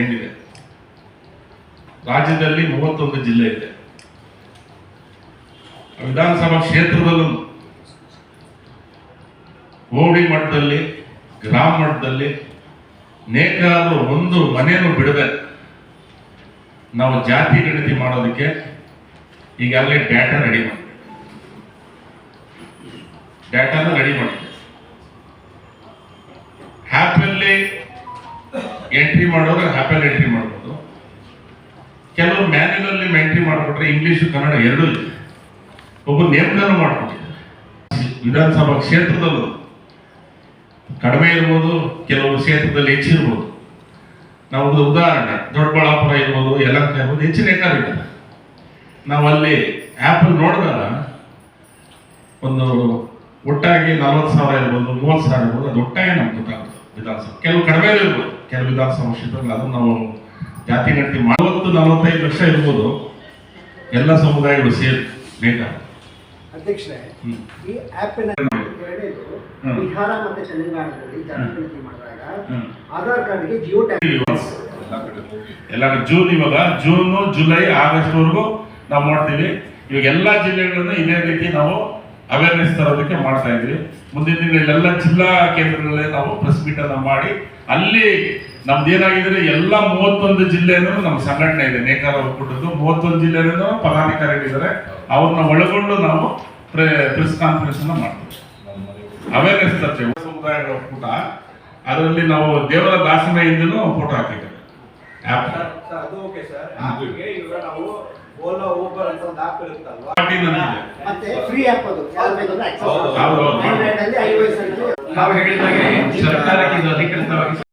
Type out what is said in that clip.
ಏನಿದೆ, ರಾಜ್ಯದಲ್ಲಿ 31 ಜಿಲ್ಲೆ ಇದೆ. ವಿಧಾನಸಭಾ ಕ್ಷೇತ್ರದಲ್ಲೂ ಹೋಬಳಿ ಮಟ್ಟದಲ್ಲಿ, ಗ್ರಾಮ ಮಟ್ಟದಲ್ಲಿ ನೇಕಾರರು ಒಂದು ಮನೆಯನ್ನು ಬಿಡದೆ ನಾವು ಜಾತಿ ಗಣತಿ ಮಾಡೋದಕ್ಕೆ ಈಗಾಗಲೇ ಡಾಟಾನ ರೆಡಿ ಮಾಡಿ ಹ್ಯಾಪಲ್ಲಿ ಎಂಟ್ರಿ ಮಾಡೋರು ಹ್ಯಾಪಲ್ಲಿ ಎಂಟ್ರಿ ಮಾಡ್ಬೋದು. ಕೆಲವು ಮ್ಯಾನ್ಯುವಲ್ಲಿ ಎಂಟ್ರಿ ಮಾಡಿಬಿಟ್ರೆ ಇಂಗ್ಲಿಷ್ ಕನ್ನಡ ಎರಡೂ ಇದೆ. ಒಬ್ಬ ನೇಮಕನೂ ಮಾಡ್ಕೊಟ್ಟಿದ್ದಾರೆ. ವಿಧಾನಸಭಾ ಕ್ಷೇತ್ರದಲ್ಲೂ ಕಡಿಮೆ ಇರ್ಬೋದು, ಕೆಲವು ಕ್ಷೇತ್ರದಲ್ಲಿ ಹೆಚ್ಚಿರ್ಬೋದು. ನಾವು ಉದಾಹರಣೆ ದೊಡ್ಡಬಳ್ಳಾಪುರ ಇರ್ಬೋದು, ಯಲಹಂಕ ಇರ್ಬೋದು, ಹೆಚ್ಚಿನ ನೇಕಾರ ಇದ್ದಾರೆ. ನಾವು ಅಲ್ಲಿ ಆ್ಯಪಲ್ಲಿ ನೋಡಿದಾಗ ಒಂದು ಒಟ್ಟಾಗಿ 40,000 ಇರ್ಬೋದು, 30,000 ಇರ್ಬೋದು, ಅದು ಒಟ್ಟಾಗಿ ನಮ್ಗೆ ಗೊತ್ತಾಗುತ್ತೆ. ವಿಧಾನಸಭೆ ಕೆಲವು ಕಡಿಮೆ ಇರ್ಬೋದು, ಕೆಲವು ವಿಧಾನಸಭಾ ಕ್ಷೇತ್ರದಲ್ಲಿ ಅದು ನಾವು ಜಾತಿ ಗಣತಿ 40-45 ಲಕ್ಷ ಇರ್ಬೋದು. ಎಲ್ಲ ಸಮುದಾಯಗಳು ಸೇರಿ ನೇಕಾರ. ಅಧ್ಯಕ್ಷರೇ, ಈ ಆ್ಯಪಿನ ಬಿಹಾರ ಮತ್ತು ತೆಲಂಗಾಣದಲ್ಲಿ ಜಾತಿ ಮಾಡಿದಾಗ ಆಧಾರ್ ಕಾರ್ಡ್ಗೆ ಜಿಯೋ ಟ್ಯಾಗ್ ಎಲ್ಲ ಜೂನ್, ಜುಲೈ, ಆಗಸ್ಟ್ ವರೆಗೂ ನಾವು ಮಾಡ್ತೀವಿ. ಇವಾಗ ಎಲ್ಲಾ ಜಿಲ್ಲೆಗಳನ್ನು ಇದೇ ರೀತಿ ನಾವು ಅವೇರ್ನೆಸ್ ತರೋದಕ್ಕೆ ಮಾಡ್ತಾ ಇದ್ವಿ. ಮುಂದಿನ ದಿನಗಳೆಲ್ಲ ಜಿಲ್ಲಾ ಕೇಂದ್ರಗಳಲ್ಲಿ ನಾವು ಪ್ರೆಸ್ ಮೀಟ್ ಅನ್ನ ಮಾಡಿ ಅಲ್ಲಿ ನಮ್ದು ಏನಾಗಿದ್ರೆ ಎಲ್ಲ 31 ಜಿಲ್ಲೆನೂ ನಮ್ಮ ಸಂಘಟನೆ ಇದೆ, ನೇಕಾರ ಒಕ್ಕೂಟದ್ದು 31 ಜಿಲ್ಲೆನೂ ಪದಾಧಿಕಾರಿಗಳಿದ್ದಾರೆ. ಅವ್ರನ್ನ ಒಳಗೊಂಡು ನಾವು ಪ್ರೆಸ್ ಕಾನ್ಫರೆನ್ಸ್ ಅನ್ನ ಮಾಡ್ತೀವಿ, ಅವೇರ್ನೆಸ್ ತರ್ತೇವೆ. ಸಮುದಾಯಗಳ ಒಕ್ಕೂಟ, ಅದರಲ್ಲಿ ನಾವು ದೇವರ ದಾಸಮೆಯಿಂದಲೂ ಫೋಟೋ ಹಾಕಿದ್ದೇವೆ. ಫ್ರೀ ಆ್ಯಪ್ ಅದು, ನಾವು ಹೇಳಿದಾಗೆ ಸರ್ಕಾರಕ್ಕೆ ಇದು ಅಧಿಕೃತವಾಗಿ